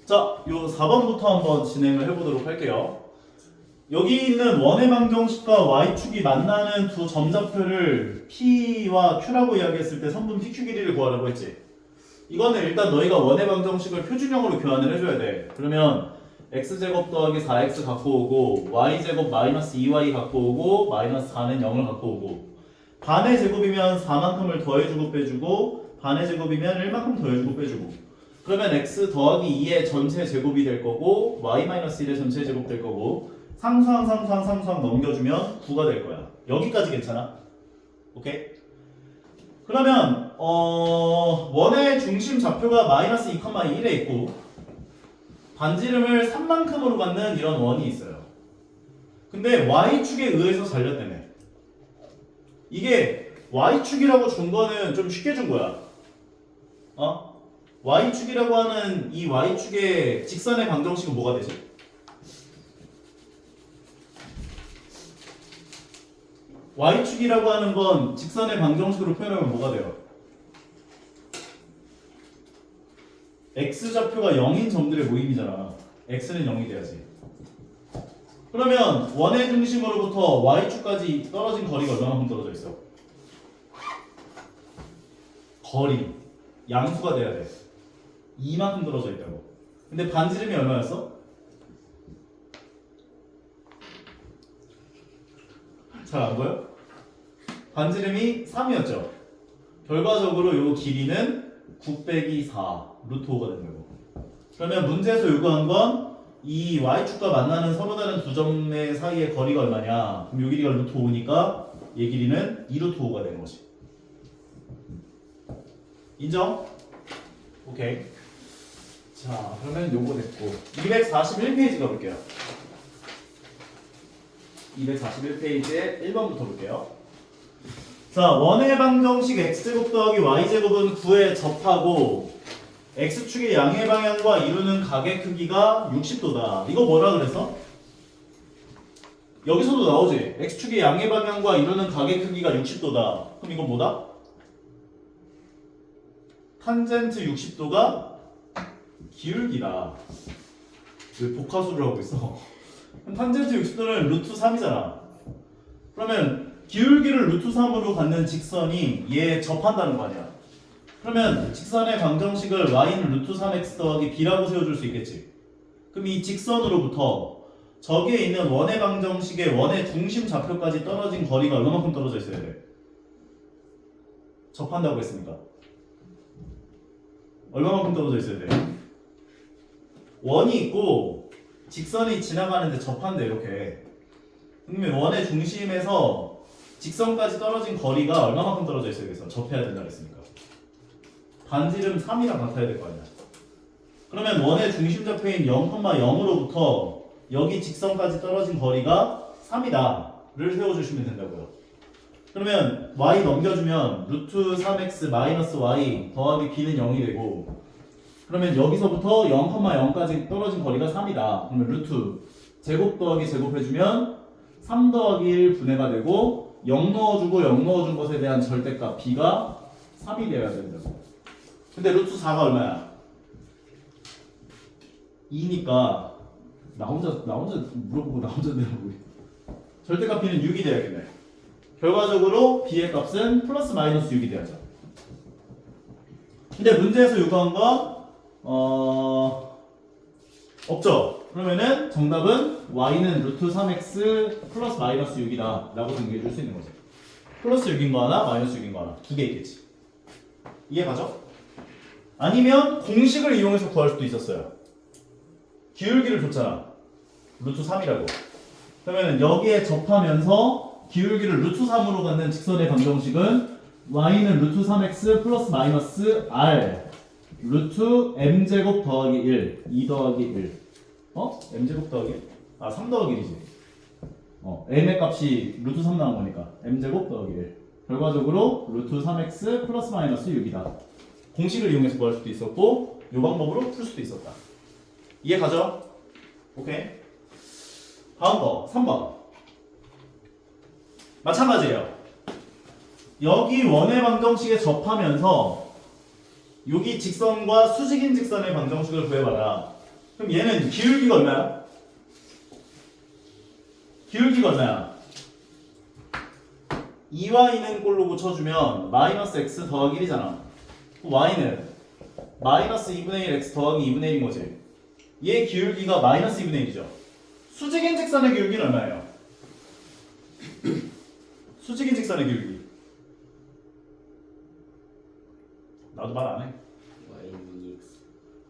자, 요 4번부터 한번 진행을 해보도록 할게요. 여기 있는 원의 방정식과 y축이 만나는 두 점좌표를 p와 q라고 이야기했을 때 선분 pq 길이를 구하라고 했지. 이거는 일단 너희가 원의 방정식을 표준형으로 교환을 해줘야 돼. 그러면 x제곱 더하기 4x 갖고 오고 y제곱 마이너스 2y 갖고 오고 마이너스 4는 0을 갖고 오고 반의 제곱이면 4만큼을 더해주고 빼주고 반의 제곱이면 1만큼 더해주고 빼주고 그러면 x 더하기 2의 전체 제곱이 될 거고 y-1의 전체 제곱 될 거고 상수항 넘겨주면 9가 될 거야. 여기까지 괜찮아? 오케이? 그러면 원의 중심 좌표가 마이너스 2,1에 있고 반지름을 3만큼으로 갖는 이런 원이 있어요. 근데 y축에 의해서 잘렸다네. 이게 y축이라고 준 거는 좀 쉽게 준 거야. y축이라고 하는 이 y축의 직선의 방정식은 뭐가 되지? y축이라고 하는 건 직선의 방정식으로 표현하면 뭐가 돼요? x좌표가 0인 점들의 모임이잖아. x는 0이 돼야지. 그러면 원의 중심으로부터 y축까지 떨어진 거리가 얼마만큼 떨어져 있어? 거리 양수가 돼야 돼. 2만큼 떨어져 있다고. 근데 반지름이 얼마였어? 잘 안 보여? 반지름이 3이었죠. 결과적으로 요 길이는 9 빼기 4 루트 5가 된다고. 그러면 문제에서 요구한 건 이 y축과 만나는 서로 다른 두 점의 사이의 거리가 얼마냐? 그럼 요 길이가 루트 5니까 얘 길이는 2 루트 5가 되는 거지. 인정? 오케이. 자, 그러면 요거 됐고 241페이지 가볼게요. 241페이지에 1번부터 볼게요. 자, 원의 방정식 x제곱 더하기 y제곱은 9에 접하고 x축의 양의 방향과 이루는 각의 크기가 60도다. 이거 뭐라 그랬어? 여기서도 나오지. x축의 양의 방향과 이루는 각의 크기가 60도다. 그럼 이건 뭐다? 탄젠트 60도가 기울기다. 왜 복합수를 하고 있어? 탄젠트 60도는 루트 3이잖아. 그러면 기울기를 루트 3으로 갖는 직선이 얘에 접한다는 거 아니야. 그러면 직선의 방정식을 y는 루트 3x 더하기 b라고 세워줄 수 있겠지. 그럼 이 직선으로부터 저기에 있는 원의 방정식의 원의 중심 좌표까지 떨어진 거리가 얼마만큼 떨어져 있어야 돼? 접한다고 했으니까 얼마만큼 떨어져 있어야 돼? 원이 있고 직선이 지나가는데 접한대 이렇게. 그러면 원의 중심에서 직선까지 떨어진 거리가 얼마만큼 떨어져 있어야겠어? 접해야 된다 그랬으니까. 반지름 3이랑 같아야 될 거 아니야. 그러면 원의 중심 좌표인 0,0으로부터 여기 직선까지 떨어진 거리가 3이다를 세워주시면 된다고요. 그러면 y 넘겨주면 루트 3x 마이너스 y 더하기 b는 0이 되고 그러면 여기서부터 0,0까지 떨어진 거리가 3이다. 그러면 루트 제곱 더하기 제곱 해주면 3 더하기 1 분해가 되고 0 넣어주고 0 넣어준 것에 대한 절대값 b가 3이 되어야 된다고. 근데 루트 4가 얼마야? 2니까 나 혼자 물어보고 나 혼자 내라고. 절대값 b는 6이 돼야겠네. 결과적으로 b의 값은 플러스 마이너스 6이 돼야죠. 근데 문제에서 요구한 건 없죠. 그러면은 정답은 y는 루트 3x 플러스 마이너스 6이다 라고 정리해 줄 수 있는 거죠. 플러스 6인 거 하나 마이너스 6인 거 하나 두 개 있겠지. 이해 가죠? 아니면 공식을 이용해서 구할 수도 있었어요. 기울기를 줬잖아. 루트 3이라고. 그러면 여기에 접하면서 기울기를 루트 3으로 갖는 직선의 방정식은 y는 루트 3x 플러스 마이너스 r 루트 m제곱 더하기 1 2 더하기 1 m제곱 더하기 1? 3 더하기 1이지. m의 값이 루트 3 나온 거니까 m제곱 더하기 1 결과적으로 루트 3x 플러스 마이너스 6이다. 공식을 이용해서 구할 수도 있었고 이 방법으로 풀 수도 있었다. 이해 가죠? 오케이. 다음 거 3번 마찬가지예요. 여기 원의 방정식에 접하면서 여기 직선과 수직인 직선의 방정식을 구해봐라. 그럼 얘는 기울기가 얼마야? 기울기가 얼마야? 2y는 꼴로 붙여주면 마이너스 x 더하기 1이잖아. y는 마이너스 2분의 1 x 더하기 2분의 1인 거지. 얘 기울기가 마이너스 2분의 1이죠. 수직인 직선의 기울기는 얼마예요? 수직인 직선의 기울기. 나도 말 안 해.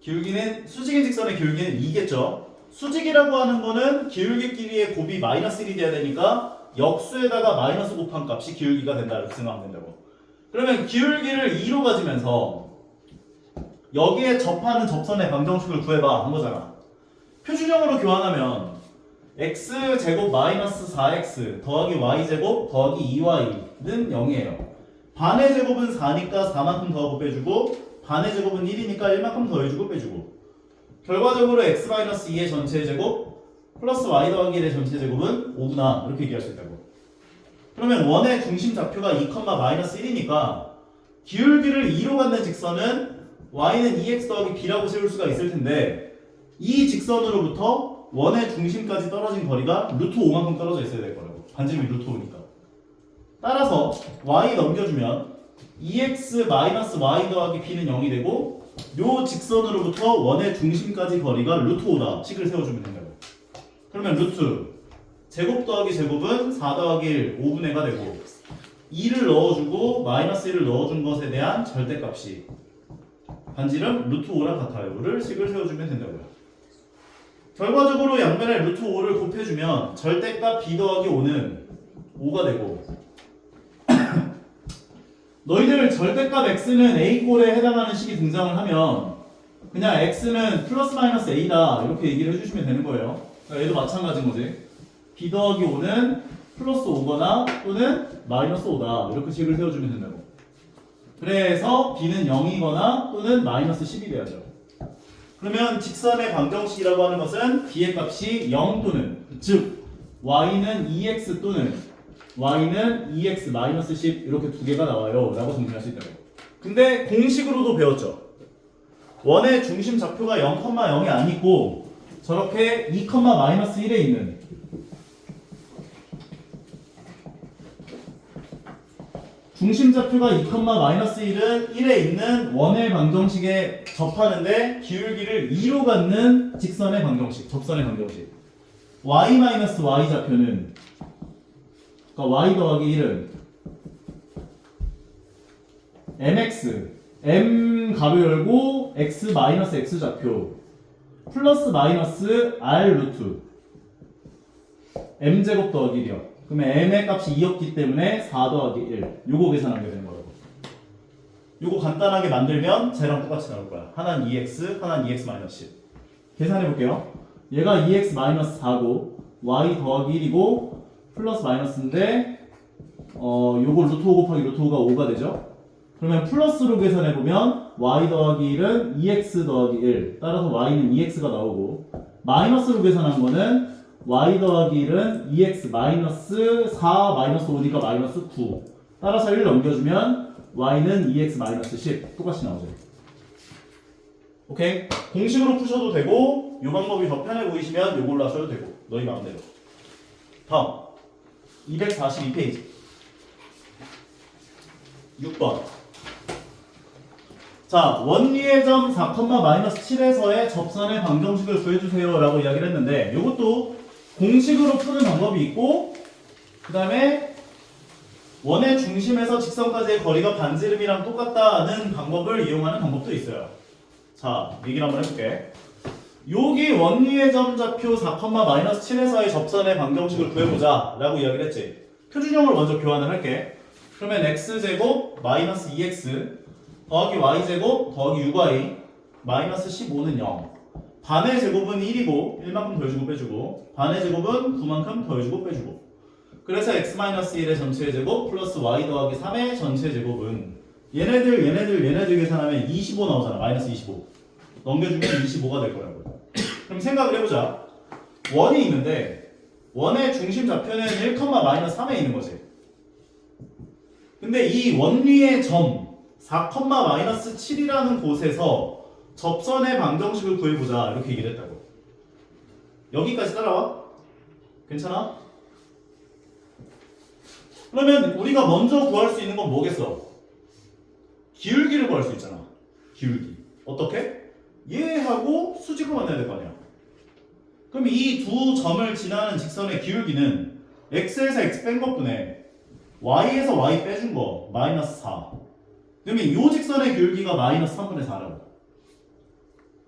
기울기는 수직인 직선의 기울기는 2겠죠. 수직이라고 하는 거는 기울기끼리의 곱이 마이너스 1이 돼야 되니까 역수에다가 마이너스 곱한 값이 기울기가 된다 이렇게 생각하면 된다고. 그러면 기울기를 2로 가지면서 여기에 접하는 접선의 방정식을 구해봐 한 거잖아. 표준형으로 교환하면 x제곱 마이너스 4x 더하기 y제곱 더하기 2y는 0이에요. 반의 제곱은 4니까 4만큼 더하고 빼주고 반의 제곱은 1이니까 1만큼 더해주고 빼주고 결과적으로 x-2의 전체 제곱 플러스 y 더하기 1의 전체 제곱은 5구나 이렇게 얘기할 수 있다고. 그러면 원의 중심 좌표가 2,-1이니까 기울기를 2로 갖는 직선은 y는 2x 더하기 b라고 세울 수가 있을 텐데 이 직선으로부터 원의 중심까지 떨어진 거리가 루트 5만큼 떨어져 있어야 될 거라고. 반지름이 루트 5니까. 따라서 y 넘겨주면 2x-y 더하기 b는 0이 되고 요 직선으로부터 원의 중심까지 거리가 루트 5다 식을 세워주면 된다고. 그러면 루트 제곱 더하기 제곱은 4 더하기 1 5분의 1가 되고 2를 넣어주고 마이너스 1을 넣어준 것에 대한 절대값이 반지름 루트 5랑 같아요. 를 식을 세워주면 된다고요. 결과적으로 양변에 루트 5를 곱해주면 절대값 b 더하기 5는 5가 되고 너희들 절대값 x는 a꼴에 해당하는 식이 등장을 하면 그냥 x는 플러스 마이너스 a다 이렇게 얘기를 해주시면 되는 거예요. 그러니까 얘도 마찬가지인 거지. b 더하기 5는 플러스 5거나 또는 마이너스 5다 이렇게 식을 세워주면 된다고. 그래서 b는 0이거나 또는 마이너스 10이 돼야죠. 그러면 직선의 방정식이라고 하는 것은 b의 값이 0 또는 즉 y는 2x 또는 y는 2x 마이너스 10 이렇게 두 개가 나와요 라고 정리할 수 있다고. 근데 공식으로도 배웠죠. 원의 중심 좌표가 0,0이 아니고 저렇게 2, 마이너스 1에 있는 중심 좌표가 2, 마이너스 1은 1에 있는 원의 방정식에 접하는데 기울기를 2로 갖는 직선의 방정식, 접선의 방정식. y 마이너스 y 좌표는 그러니까 y 더하기 1은 mx m 가로 열고 x 마이너스 x 좌표 플러스 마이너스 r 루트 m 제곱 더하기 1이요. 그러면 m의 값이 2였기 때문에 4 더하기 1 요거 계산하게 되는 거라고. 요거 간단하게 만들면 쟤랑 똑같이 나올 거야. 하나는 2x, 하나는 2x 마이너스 10. 계산해 볼게요. 얘가 2x 마이너스 4고 y 더하기 1이고 플러스 마이너스인데 요거 루트 5 곱하기 루트 5가 5가 되죠. 그러면 플러스로 계산해보면 y 더하기 1은 2x 더하기 1 따라서 y는 2x가 나오고 마이너스로 계산한 거는 y 더하기 1은 2x 마이너스 4 마이너스 5니까 마이너스 9 따라서 1 넘겨주면 y는 2x 마이너스 10 똑같이 나오죠. 오케이? 공식으로 푸셔도 되고 이 방법이 더 편해 보이시면 이걸로 하셔도 되고 너희 마음대로. 다음 242페이지 6번. 자, 원위의 점 4,-7에서의 접선의 방정식을 구해주세요 라고 이야기를 했는데 이것도 공식으로 푸는 방법이 있고 그 다음에 원의 중심에서 직선까지의 거리가 반지름이랑 똑같다는 방법을 이용하는 방법도 있어요. 자, 얘기를 한번 해볼게. 여기 원위의 점 좌표 4,-7에서의 접선의 방정식을 구해보자 라고 이야기를 했지. 표준형을 먼저 교환을 할게. 그러면 x제곱 마이너스 2x 더하기 y제곱 더하기 6y 마이너스 15는 0 반의 제곱은 1이고 1만큼 더해주고 빼주고 반의 제곱은 9만큼 더해주고 빼주고 그래서 x-1의 전체 제곱 플러스 y 더하기 3의 전체 제곱은 얘네들 계산하면 25 나오잖아. 마이너스 25 넘겨주면 25가 될 거라고. 그럼 생각을 해보자. 원이 있는데 원의 중심 좌표는 1,-3에 있는 거지. 근데 이 원위의 점 4,-7이라는 곳에서 접선의 방정식을 구해보자 이렇게 얘기를 했다고. 여기까지 따라와? 괜찮아? 그러면 우리가 먼저 구할 수 있는 건 뭐겠어? 기울기를 구할 수 있잖아. 기울기. 어떻게? 얘하고 수직을 만나야 될 거 아니야. 그럼 이 두 점을 지나는 직선의 기울기는 x에서 x 뺀 것분에 y에서 y 빼준 거 마이너스 4. 그러면 이 직선의 기울기가 마이너스 3분의 4라고.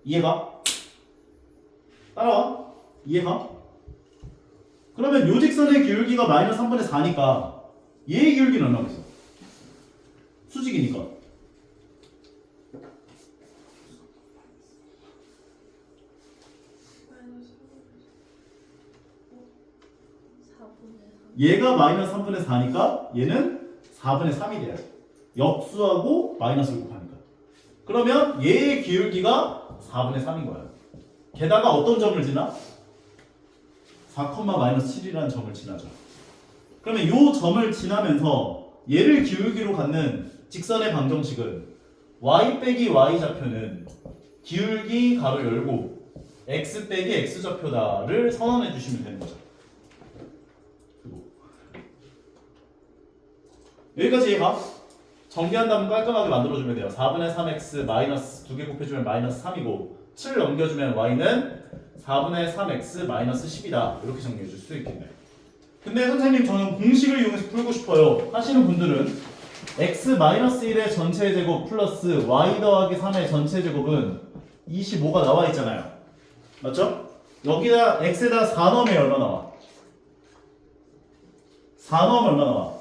이해가? 따라와? 이해가? 그러면 이 직선의 기울기가 마이너스 3분의 4니까 얘의 기울기는 얼마겠어? 수직이니까. 얘가 마이너스 3분의 4니까 얘는 4분의 3이 돼야지. 역수하고 마이너스를 곱하니까. 그러면 얘의 기울기가 4분의 3인 거야. 게다가 어떤 점을 지나? 4,-7이라는 점을 지나죠. 그러면 이 점을 지나면서 얘를 기울기로 갖는 직선의 방정식은 y 빼기 y 좌표는 기울기 가로 열고 x 빼기 x 좌표다를 선언해 주시면 되는 거죠. 여기까지 이해가? 정리한다면 깔끔하게 만들어주면 돼요. 4분의 3x 마이너스 2개 곱해주면 마이너스 3이고 7 넘겨주면 y는 4분의 3x 마이너스 10이다. 이렇게 정리해줄 수 있겠네. 근데 선생님 저는 공식을 이용해서 풀고 싶어요 하시는 분들은 x 마이너스 1의 전체 제곱 플러스 y 더하기 3의 전체 제곱은 25가 나와 있잖아요. 맞죠? 여기다 x에다 4 넣으면 얼마 나와? 4 넣으면 얼마 나와?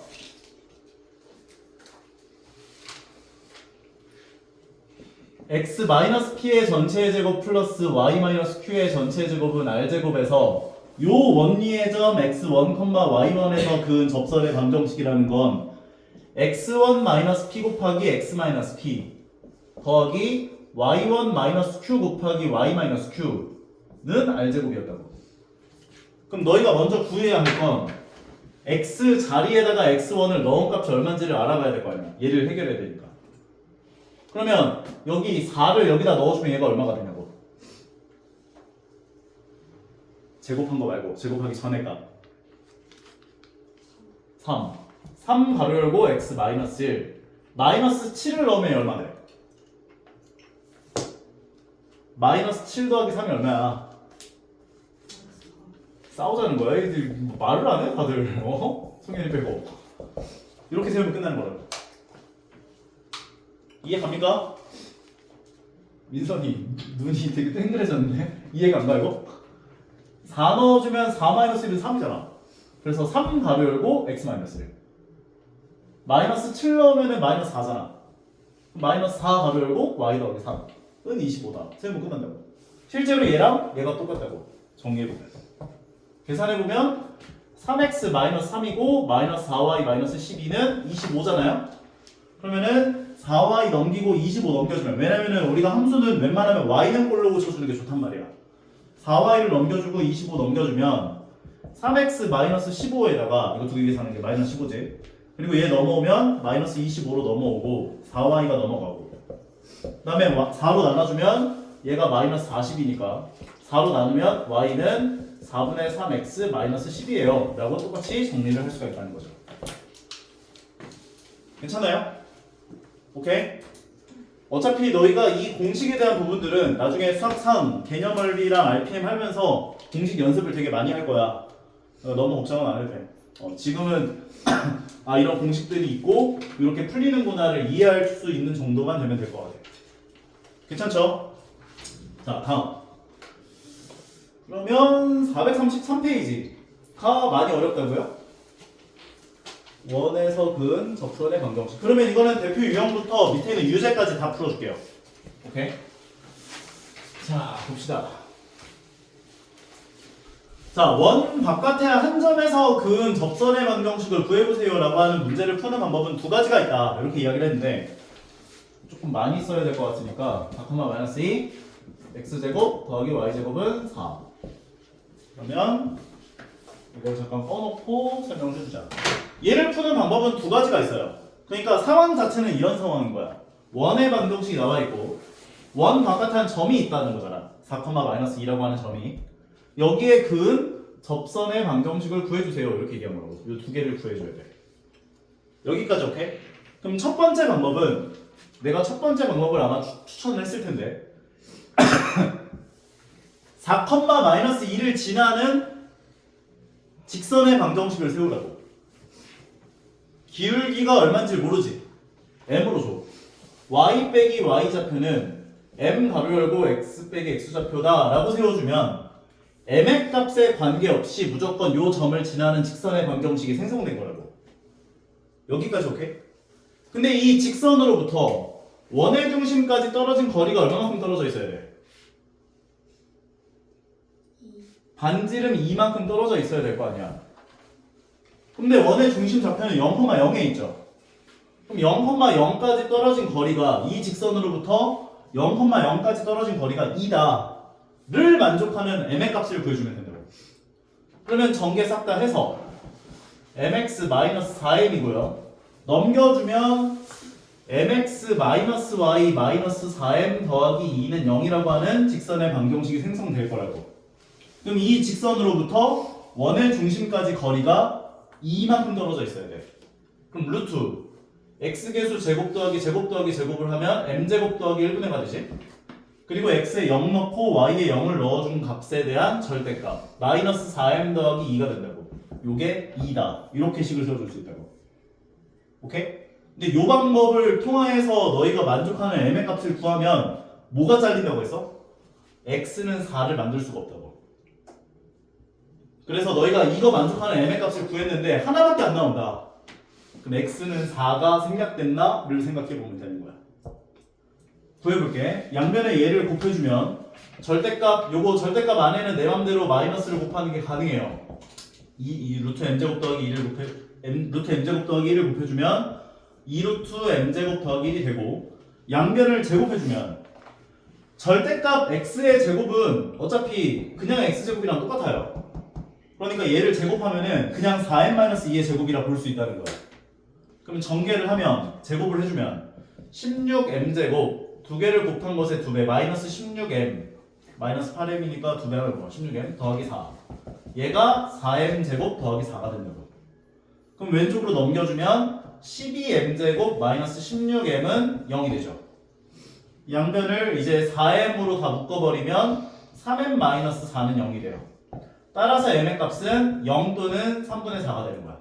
x-p의 전체 제곱 플러스 y-q의 전체 제곱은 r제곱에서 요 원리의 점 x1, y1에서 그은 접선의 방정식이라는 건 x1-p 곱하기 x-p 더하기 y1-q 곱하기 y-q는 r제곱이었다고. 그럼 너희가 먼저 구해야 할 건 x 자리에다가 x1을 넣은 값이 얼마인지를 알아봐야 될 거 아니야. 얘를 해결해야 되니까. 그러면 여기 4를 여기다 넣어주면 얘가 얼마가 되냐고. 제곱한 거 말고 제곱하기 전에 값 3 가로 열고 x 마이너스 1 마이너스 7을 넣으면 얼마 돼? 마이너스 7 더하기 3이 얼마야? 싸우자는 거야? 애들 말을 안 해? 다들 성현이 빼고 이렇게 세우면 끝나는 거라고. 이해 갑니까? 민선이 눈이 되게 땡그레졌는데 이해가 안 가요? 4 넣어주면 4-1은 3이잖아. 그래서 3 가로 열고 x-1 마이너스 7 넣으면 마이너스 4잖아. 마이너스 4 가로 열고 y 더하기 3은 25다. 세우면 끝난다고. 실제로 얘랑 얘가 똑같다고 정리해보면 계산해보면 3x-3이고 마이너스 4y-12는 25잖아요. 그러면은 4y 넘기고 25 넘겨주면, 왜냐면은 우리가 함수는 웬만하면 y는 꼴로 고쳐주는 게 좋단 말이야. 4y를 넘겨주고 25 넘겨주면 3x-15에다가 이거 두 개 계산하는 게 마이너스 15지. 그리고 얘 넘어오면 마이너스 25로 넘어오고 4y가 넘어가고, 그 다음에 4로 나눠주면 얘가 마이너스 40이니까 4로 나누면 y는 4분의 3x 마이너스 10이에요 라고 똑같이 정리를 할 수가 있다는 거죠. 괜찮아요? 오케이? 어차피 너희가 이 공식에 대한 부분들은 나중에 수학 3 개념원리랑 RPM 하면서 공식 연습을 되게 많이 할 거야. 너무 걱정은 안 해도 돼. 지금은 아 이런 공식들이 있고 이렇게 풀리는구나를 이해할 수 있는 정도만 되면 될 것 같아. 괜찮죠? 자 다음. 그러면 433페이지가 많이 어렵다고요? 원에서 근 접선의 방정식. 그러면 이거는 대표 유형부터 밑에 있는 유제까지 다 풀어줄게요. 오케이? 자 봅시다. 자, 원 바깥의 한 점에서 그은 접선의 방정식을 구해보세요 라고 하는 문제를 푸는 방법은 두 가지가 있다 이렇게 이야기를 했는데 조금 많이 써야 될 것 같으니까 4,-2 x제곱 더하기 y제곱은 4. 그러면 이걸 잠깐 꺼놓고 설명을 해주자. 얘를 푸는 방법은 두 가지가 있어요. 그러니까 상황 자체는 이런 상황인 거야. 원의 방정식이 나와 있고 원 바깥에 한 점이 있다는 거잖아. 4,-2라고 하는 점이. 여기에 그은 접선의 방정식을 구해주세요. 이렇게 얘기한 거라고. 이 두 개를 구해줘야 돼. 여기까지 오케이? 그럼 첫 번째 방법은 내가 첫 번째 방법을 아마 추천을 했을 텐데 4,-2를 지나는 직선의 방정식을 세우라고. 기울기가 얼마인지 모르지? m으로 줘. y 빼기 y 좌표는 m 가로 열고 x 빼기 x 좌표다 라고 세워주면 m의 값에 관계없이 무조건 요 점을 지나는 직선의 방정식이 생성된 거라고. 여기까지 오케이? 근데 이 직선으로부터 원의 중심까지 떨어진 거리가 얼마만큼 떨어져 있어야 돼? 반지름 2만큼 떨어져 있어야 될 거 아니야. 근데 원의 중심 좌표는 0,0에 있죠. 그럼 0,0까지 떨어진 거리가 이 직선으로부터 0,0까지 떨어진 거리가 2다를 만족하는 m의 값을 구해주면 된다고. 그러면 전개 싹 다 해서 mx-4m이고요. 넘겨주면 mx-y-4m 더하기 2는 0이라고 하는 직선의 방정식이 생성될 거라고. 그럼 이 직선으로부터 원의 중심까지 거리가 2만큼 떨어져 있어야 돼. 그럼 루트 x계수 제곱 더하기 제곱 더하기 제곱을 하면 m제곱 더하기 1분의 가 되지. 그리고 x에 0 넣고 y에 0을 넣어준 값에 대한 절대값 마이너스 4m 더하기 2가 된다고. 요게 2다. 이렇게 식을 세워줄 수 있다고. 오케이? 근데 요 방법을 통하여서 너희가 만족하는 m의 값을 구하면 뭐가 잘린다고 했어? x는 4를 만들 수가 없다고. 그래서 너희가 이거 만족하는 m의 값을 구했는데 하나밖에 안 나온다. 그럼 x는 4가 생략됐나를 생각해보면 되는 거야. 구해볼게. 양변에 얘를 곱해주면 절대값, 요거 절대값 안에는 내 맘대로 마이너스를 곱하는 게 가능해요. 이 루트 m제곱 더하기 1을 루트 m제곱 더하기 1을 곱해주면 2루트 m제곱 더하기 1이 되고, 양변을 제곱해주면 절대값 x의 제곱은 어차피 그냥 x제곱이랑 똑같아요. 그러니까 얘를 제곱하면은 그냥 4m-2의 제곱이라 볼 수 있다는 거야. 그럼 전개를 하면, 제곱을 해주면 16m제곱 두 개를 곱한 것의 2배 마이너스 16m 마이너스 8m이니까 2배가 뭐야? 16m 더하기 4. 얘가 4m제곱 더하기 4가 된다고. 그럼 왼쪽으로 넘겨주면 12m제곱 마이너스 16m은 0이 되죠. 양변을 이제 4m으로 다 묶어버리면 3m-4는 0이 돼요. 따라서 m의 값은 0 또는 3분의 4가 되는 거야.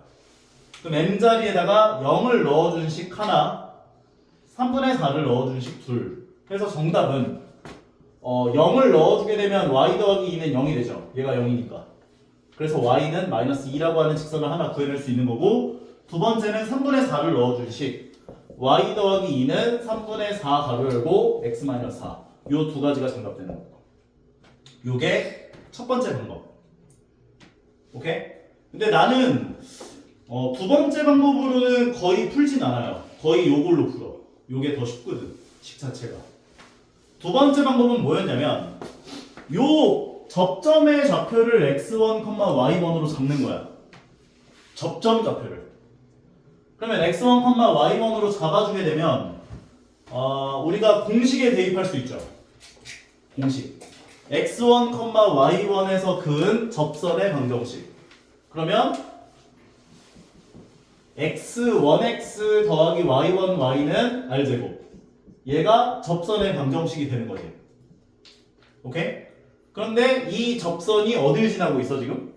그럼 m 자리에다가 0을 넣어준 식 하나, 3분의 4를 넣어준 식 둘. 그래서 정답은 0을 넣어주게 되면 y 더하기 2는 0이 되죠. 얘가 0이니까. 그래서 y는 마이너스 2라고 하는 직선을 하나 구해낼 수 있는 거고, 두 번째는 3분의 4를 넣어준 식 y 더하기 2는 3분의 4 가로 열고 x 마이너스 4. 요 두 가지가 정답 되는 거고. 요게 첫 번째 방법. 오케이? 근데 나는 두 번째 방법으로는 거의 풀진 않아요. 거의 요걸로 풀어. 요게 더 쉽거든. 식 자체가. 두 번째 방법은 뭐였냐면 요 접점의 좌표를 x1, y1으로 잡는 거야. 접점 좌표를. 그러면 x1, y1으로 잡아주게 되면 우리가 공식에 대입할 수 있죠. 공식. x1, y1에서 그은 접선의 방정식. 그러면 x1x 더하기 y1y는 r제곱. 얘가 접선의 방정식이 되는 거지. 오케이? 그런데 이 접선이 어딜 지나고 있어 지금?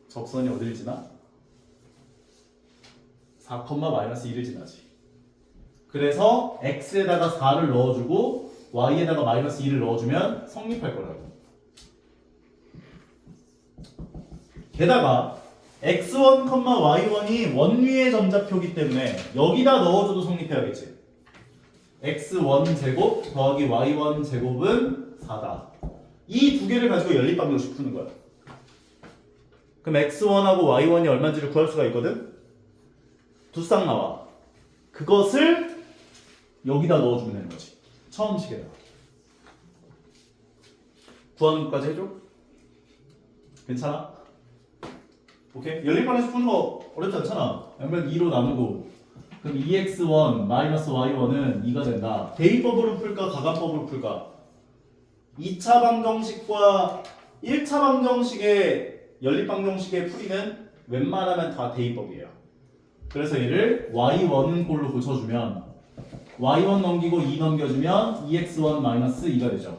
접선이 어딜 지나? 4,-1을 지나지. 그래서 x에다가 4를 넣어주고 y에다가 마이너스 2를 넣어주면 성립할 거라고. 게다가 x1, y1이 원위의 점좌표기 때문에 여기다 넣어줘도 성립해야겠지. x1 제곱 더하기 y1 제곱은 4다. 이 두 개를 가지고 연립방정식 푸는 거야. 그럼 x1하고 y1이 얼마인지를 구할 수가 있거든? 두 쌍 나와. 그것을 여기다 넣어주면 되는 거지. 처음 식에다가. 구하는 것까지 해줘? 괜찮아? 오케이? 연립반에서 푸는 거 어렵지 않잖아. 양변 2로 나누고 그럼 2x1 마이너스 y1은 2가 된다. 대입법으로 풀까 가간법으로 풀까? 2차 방정식과 1차 방정식의 연립방정식의 풀이는 웬만하면 다 대입법이에요. 그래서 얘를 y1 꼴로 고쳐주면 y1 넘기고 2 넘겨주면 2x1 마이너스 2가 되죠.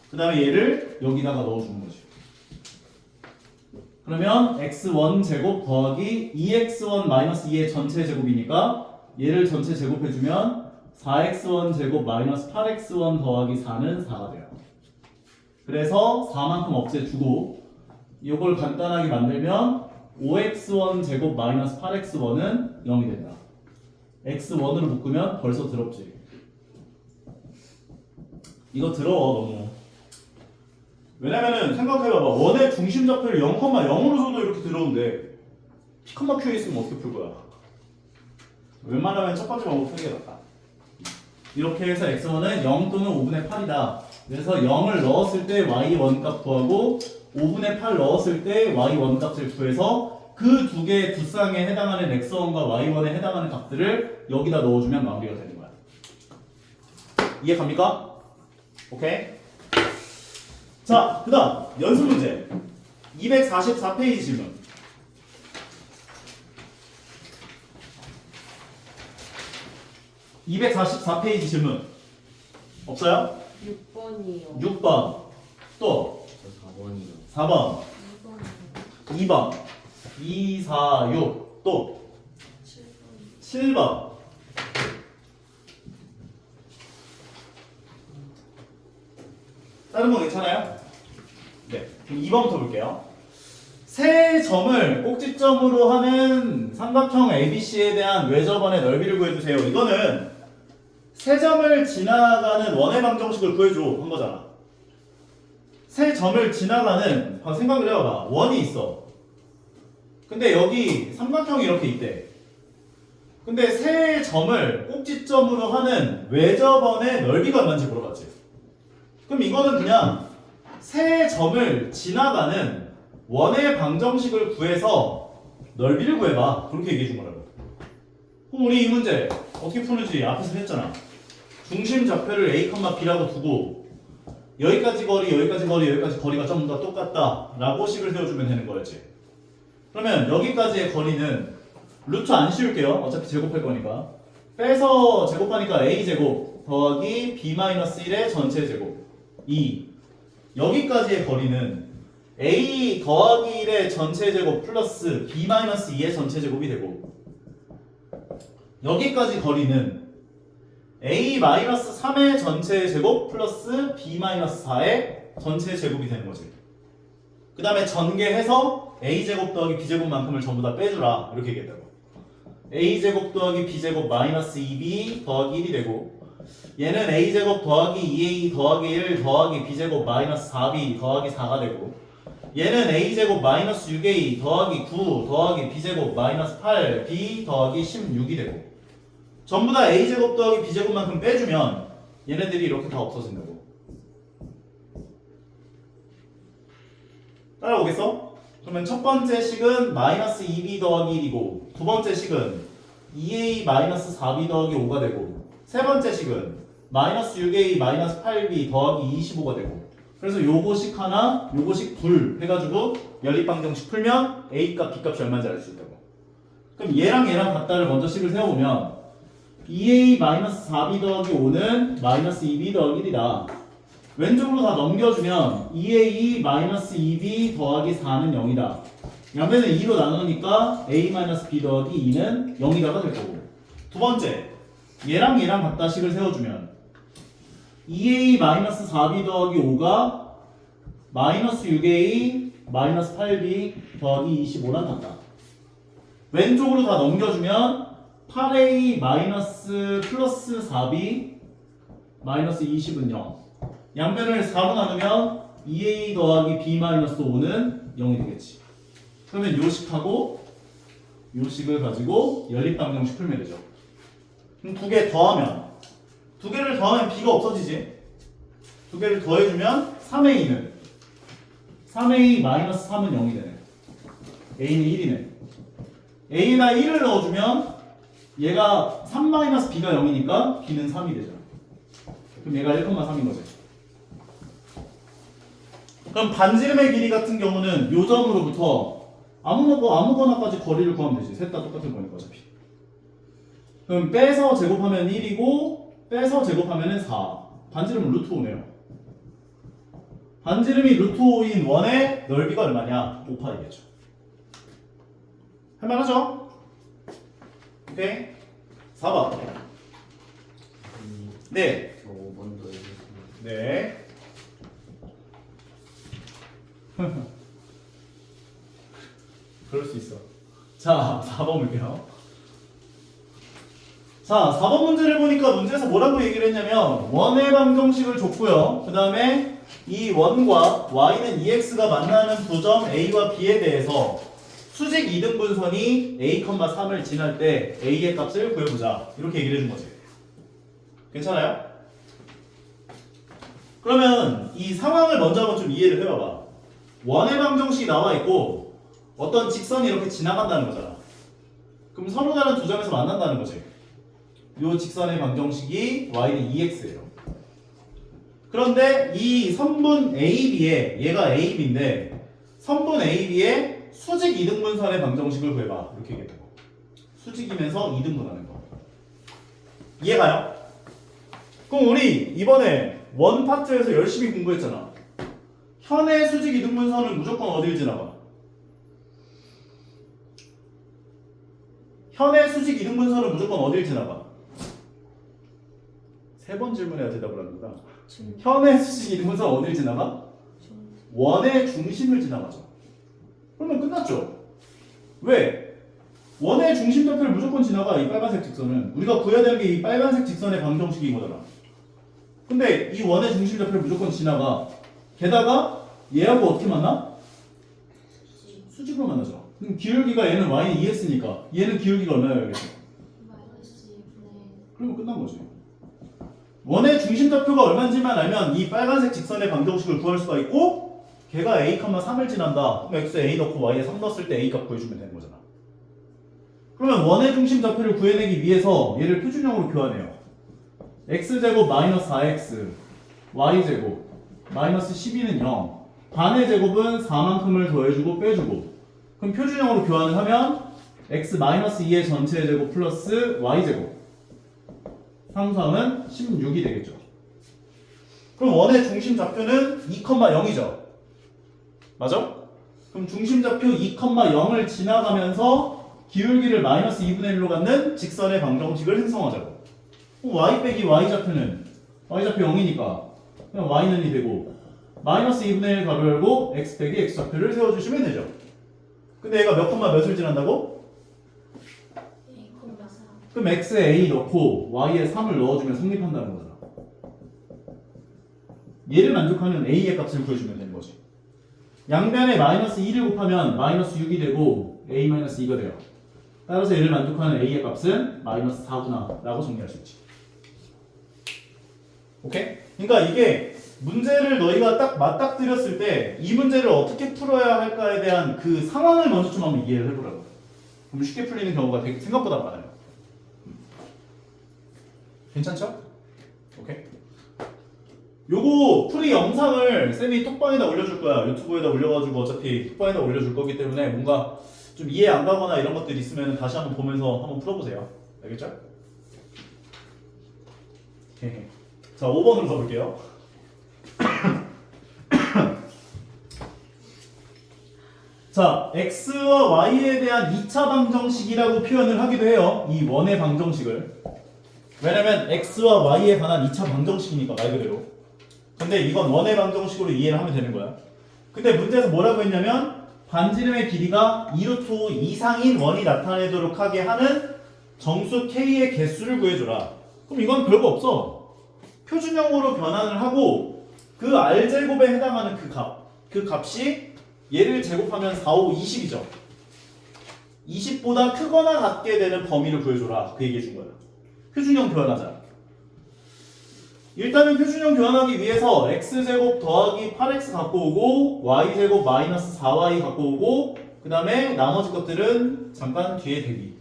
그 다음에 얘를 여기다가 넣어주는 거지. 그러면 x1 제곱 더하기 2x1 마이너스 2의 전체 제곱이니까 얘를 전체 제곱해주면 4x1 제곱 마이너스 8x1 더하기 4는 4가 돼요. 그래서 4만큼 없애주고 이걸 간단하게 만들면 5x1 제곱 마이너스 8x1은 0이 된다. x1으로 묶으면 벌써 더럽지. 이거 더러워 너무. 왜냐면은 생각해봐봐. 원의 중심 좌표를 0,0으로 줘도 이렇게 들어온데 P, Q에 있으면 어떻게 풀 거야? 웬만하면 첫 번째 방법 쓰는 게 낫다. 이렇게 해서 x1은 0 또는 5분의 8이다. 그래서 0을 넣었을 때 y1 값 구하고 5분의 8 넣었을 때 y1 값을 구해서 그 두 개의 두 쌍에 해당하는 x1과 y1에 해당하는 값들을 여기다 넣어주면 마무리가 되는 거야. 이해 갑니까? 오케이? 자, 그 다음 연습 문제 244페이지 질문. (244페이지) 질문 없어요? 6번이요. 6번 또 4번이요. 4번 2번. 2번 2, 4, 6 또 7번. 7번 다른 거 괜찮아요? 네, 그럼 2번부터 볼게요. 세 점을 꼭지점으로 하는 삼각형 ABC에 대한 외접원의 넓이를 구해주세요. 이거는 세 점을 지나가는 원의 방정식을 구해줘 한 거잖아. 세 점을 지나가는 생각을 해봐봐. 원이 있어. 근데 여기 삼각형이 이렇게 있대. 근데 세 점을 꼭지점으로 하는 외접원의 넓이가 얼마인지 물어봤지. 그럼 이거는 그냥 세 점을 지나가는 원의 방정식을 구해서 넓이를 구해봐. 그렇게 얘기해 준 거라고. 그럼 우리 이 문제 어떻게 푸는지 앞에서 했잖아. 중심 좌표를 A, B라고 두고 여기까지 거리, 여기까지 거리, 여기까지 거리가 전부 다 똑같다 라고 식을 세워주면 되는 거였지. 그러면 여기까지의 거리는 루트 안 씌울게요. 어차피 제곱할 거니까. 빼서 제곱하니까 A제곱 더하기 B-1의 전체 제곱 2. 여기까지의 거리는 A 더하기 1의 전체 제곱 플러스 B-2의 전체 제곱이 되고 여기까지 거리는 A-3의 전체 제곱 플러스 B-4의 전체 제곱이 되는 거지. 그 다음에 전개해서 A제곱 더하기 B제곱만큼을 전부 다 빼주라 이렇게 얘기했다고. A제곱 더하기 B제곱 마이너스 2B 더하기 1이 되고 얘는 A제곱 더하기 2A 더하기 1 더하기 B제곱 마이너스 4B 더하기 4가 되고 얘는 A제곱 마이너스 6A 더하기 9 더하기 B제곱 마이너스 8B 더하기 16이 되고 전부 다 A제곱 더하기 B제곱만큼 빼주면 얘네들이 이렇게 다 없어진다고. 따라오겠어? 그러면 첫 번째 식은 마이너스 2B 더하기 1이고 두 번째 식은 2A 마이너스 4B 더하기 5가 되고 세 번째 식은 마이너스 6A 마이너스 8B 더하기 25가 되고 그래서 요거식 하나, 요거식 둘 해가지고 연립방정식 풀면 A값, B값이 얼마인지 알 수 있다고. 그럼 얘랑 얘랑 같다를 먼저 식을 세워보면 2A 마이너스 4B 더하기 5는 마이너스 2B 더하기 1이다. 왼쪽으로 다 넘겨주면 2A 마이너스 2B 더하기 4는 0이다. 양변을 2로 나누니까 A 마이너스 B 더하기 2는 0이다가 될 거고 두 번째 얘랑 얘랑 같다 식을 세워주면 2A 마이너스 4B 더하기 5가 마이너스 6A 마이너스 8B 더하기 25랑 같다. 왼쪽으로 다 넘겨주면 8A 마이너스 플러스 4B 마이너스 20은 0. 양변을 4로 나누면 2A 더하기 B 마이너스 5는 0이 되겠지. 그러면 요식하고 요식을 가지고 연립방정식 풀면 되죠. 그럼 두 개 더하면 두 개를 더하면 B가 없어지지. 두 개를 더해주면 3A는 3A 마이너스 3은 0이 되네. A는 1이네. A나 1을 넣어주면 얘가 3-b가 0이니까 b는 3이 되잖아. 그럼 얘가 1,3인 거지. 그럼 반지름의 길이 같은 경우는 요 점으로부터 아무거나까지 거리를 구하면 되지. 셋 다 똑같은 거니까 어차피. 그럼 빼서 제곱하면 1이고 빼서 제곱하면 4. 반지름은 루트 5네요. 반지름이 루트 5인 원의 넓이가 얼마냐? 5파이겠죠. 할만하죠? 오케이. 4번. 네. 저 5번도 해주세요. 네. 그럴 수 있어. 자, 4번 볼게요. 자, 4번 문제를 보니까 문제에서 뭐라고 얘기를 했냐면 원의 방정식을 줬고요. 그 다음에 이 원과 y는 ex가 만나는 두 점 a와 b에 대해서 수직 이등분선이 a, 3을 지날 때 a의 값을 구해보자. 이렇게 얘기를 해준 거지. 괜찮아요? 그러면 이 상황을 먼저 한번 좀 이해를 해봐봐. 원의 방정식이 나와 있고 어떤 직선이 이렇게 지나간다는 거잖아. 그럼 서로 다른 두 점에서 만난다는 거지. 이 직선의 방정식이 y는 2x예요. 그런데 이 선분 AB에 얘가 AB인데 선분 AB의 수직 이등분선의 방정식을 구해봐. 이렇게 얘기해봐. 수직이면서 이등분하는 거. 이해가요? 그럼 우리 이번에 원 파트에서 열심히 공부했잖아. 현의 수직 이등분선은 무조건 어딜 지나가? 현의 수직 이등분선은 무조건 어딜 지나가? 세 번 질문해야 대답을 하는구나. 현의 수직 이등분선 어딜 지나가? 원의 중심을 지나가죠. 그러면 끝났죠? 왜? 원의 중심좌표를 무조건 지나가. 이 빨간색 직선은 우리가 구해야 되는 게 이 빨간색 직선의 방정식인 거잖아. 근데 이 원의 중심좌표를 무조건 지나가. 게다가 얘하고 어떻게 만나? 수직으로 만나죠. 그럼 기울기가 얘는 y는 2x니까 얘는 기울기가 얼마여야겠어? 그러면 끝난 거지. 원의 중심좌표가 얼마인지만 알면 이 빨간색 직선의 방정식을 구할 수가 있고 걔가 a, 3을 지난다. 그럼 x에 a 넣고 y에 3 넣었을 때 a 값 구해주면 되는 거잖아. 그러면 원의 중심좌표를 구해내기 위해서 얘를 표준형으로 교환해요. x제곱 마이너스 4x y제곱 마이너스 12는 0 반의 제곱은 4만큼을 더해주고 빼주고 그럼 표준형으로 교환을 하면 x 마이너스 2의 전체 제곱 플러스 y제곱 상수함은 16이 되겠죠. 그럼 원의 중심좌표는 2,0이죠. 맞아? 그럼 중심좌표 2,0을 지나가면서 기울기를 마이너스 2분의 1로 갖는 직선의 방정식을 형성하자고. y 빼기 y좌표는 y좌표 0이니까 그냥 y는 2 되고 마이너스 2분의 1 가로 열고 x 빼기 x좌표를 세워주시면 되죠. 근데 얘가 몇 콤마 몇을 지난다고? 그럼 x에 a 넣고 y에 3을 넣어주면 성립한다는 거잖아. 얘를 만족하는 a의 값을 구해주면 되는 거지. 양변에 마이너스 2를 곱하면 마이너스 6이 되고 a 마이너스 2가 돼요. 따라서 얘를 만족하는 a의 값은 마이너스 4구나 라고 정리할 수 있지. 오케이? 그러니까 이게 문제를 너희가 딱 맞닥뜨렸을 때 이 문제를 어떻게 풀어야 할까에 대한 그 상황을 먼저 좀 한번 이해를 해보라고. 그럼 쉽게 풀리는 경우가 되게 생각보다 많아요. 괜찮죠? 오케이? 요거 풀이 영상을 쌤이 톡방에다 올려줄 거야. 유튜브에다 올려가지고 어차피 톡방에다 올려줄 거기 때문에 뭔가 좀 이해 안 가거나 이런 것들 있으면 다시 한번 보면서 한번 풀어보세요. 알겠죠? 자, 5번으로 가볼게요. 자, x와 y에 대한 2차 방정식이라고 표현을 하기도 해요. 이 원의 방정식을. 왜냐면 x와 y에 관한 2차 방정식이니까 말 그대로. 근데 이건 원의 방정식으로 이해를 하면 되는 거야. 근데 문제에서 뭐라고 했냐면 반지름의 길이가 2루트 이상인 원이 나타내도록 하게 하는 정수 k의 개수를 구해줘라. 그럼 이건 별거 없어. 표준형으로 변환을 하고 그 r제곱에 해당하는 그 값이 얘를 제곱하면 4, 5, 20이죠. 20보다 크거나 같게 되는 범위를 구해줘라. 그 얘기해 준 거야. 표준형 교환하자. 일단은 표준형 교환하기 위해서 x제곱 더하기 8x 갖고 오고 y제곱 마이너스 4y 갖고 오고 그 다음에 나머지 것들은 잠깐 뒤에 대기.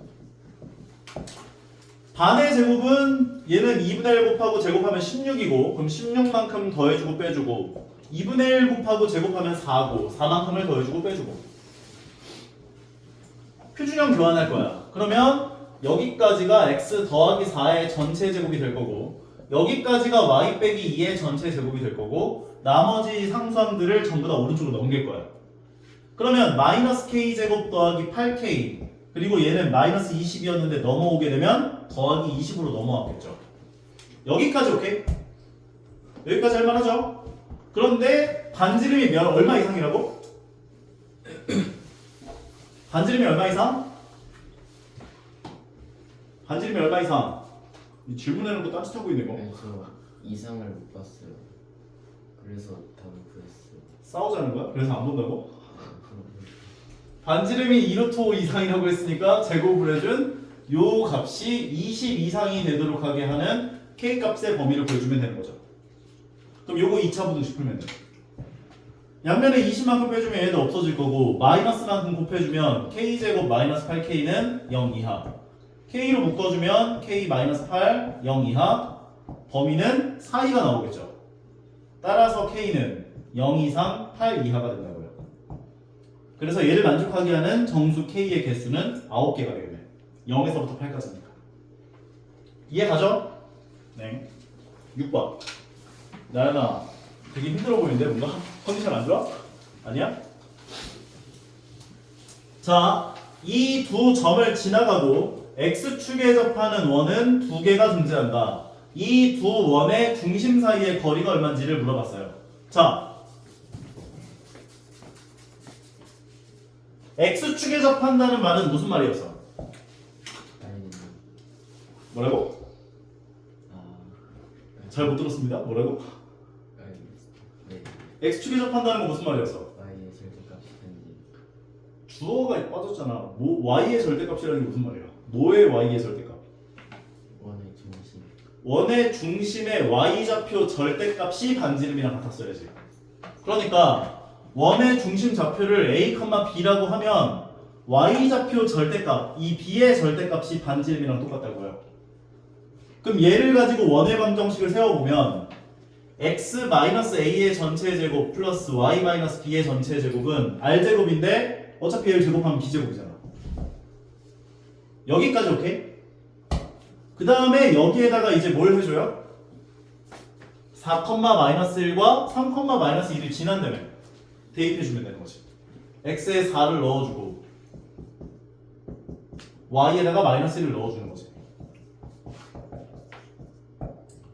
반의 제곱은 얘는 2분의 1 곱하고 제곱하면 16이고 그럼 16만큼 더해주고 빼주고 2분의 1 곱하고 제곱하면 4고 4만큼을 더해주고 빼주고 표준형 교환할 거야. 그러면 여기까지가 x 더하기 4의 전체 제곱이 될 거고 여기까지가 y 빼기 2의 전체 제곱이 될 거고 나머지 상수항들을 전부 다 오른쪽으로 넘길 거야. 그러면 마이너스 k 제곱 더하기 8k 그리고 얘는 마이너스 20이었는데 넘어오게 되면 더하기 20으로 넘어왔겠죠. 여기까지 오케이? 여기까지 할만하죠? 그런데 반지름이 얼마 이상이라고? 반지름이 얼마 이상? 반지름이 얼마 이상? 질문해놓고 딴짓하고 있네 뭐. 저 이상을 못 봤어요. 그래서 답을 구했어요. 싸우자는 거야? 그래서 안 본다고? 반지름이 2루트 이상이라고 했으니까 제곱을 해준 요 값이 20 이상이 되도록 하게 하는 k 값의 범위를 보여주면 되는 거죠. 그럼 요거 2차 부등식 풀면 돼. 양면에 20만큼 빼주면 얘도 없어질 거고 마이너스만큼 곱해주면 k제곱 마이너스 8k는 0 이하 k로 묶어주면 k 마이너스 8 0 이하 범위는 4이가 나오겠죠. 따라서 k는 0 이상 8 이하가 된다고요. 그래서 얘를 만족하게 하는 정수 k의 개수는 9개가 되겠네. 0에서부터 8까지니까. 이해 가죠? 네. 6번. 나연아, 되게 힘들어 보이는데 뭔가 컨디션 안 좋아? 아니야? 자, 이 두 점을 지나가고 x축에 접하는 원은 두 개가 존재한다. 이 두 원의 중심 사이의 거리가 얼마인지를 물어봤어요. 자, x축에 접한다는 말은 무슨 말이었어? 아니, 뭐라고? 잘 못 들었습니다. 뭐라고? 네. x축에 접한다는 건 무슨 말이었어? y의 절대값이 된지. 주어가 빠졌잖아. y의 절대값이라는 게 무슨 말이야? 뭐의 y의 절대값? 원의 중심. 원의 중심의 y좌표 절대값이 반지름이랑 같았어야지. 그러니까 원의 중심 좌표를 a, b라고 하면 y좌표 절대값, 이 b의 절대값이 반지름이랑 똑같다고요. 그럼 얘를 가지고 원의 방정식을 세워보면 x-a의 전체 제곱 플러스 y-b의 전체 제곱은 r제곱인데 어차피 얘를 제곱하면 b제곱이잖아. 여기까지 오케이? 그 다음에 여기에다가 이제 뭘 해줘요? 4,-1과 3,-2를 지난다며 대입해주면 되는 거지. x에 4를 넣어주고 y에다가 -1을 넣어주는 거지.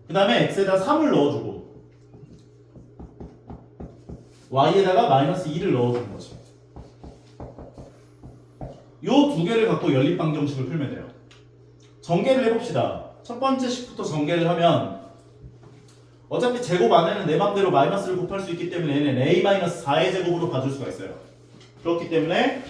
그 다음에 x에다 3을 넣어주고 y에다가 -2를 넣어주는 거지. 요 두 개를 갖고 연립방정식을 풀면 돼요. 전개를 해봅시다. 첫 번째 식부터 전개를 하면 어차피 제곱 안에는 내 맘대로 마이너스를 곱할 수 있기 때문에 얘는 a-4의 제곱으로 봐줄 수가 있어요. 그렇기 때문에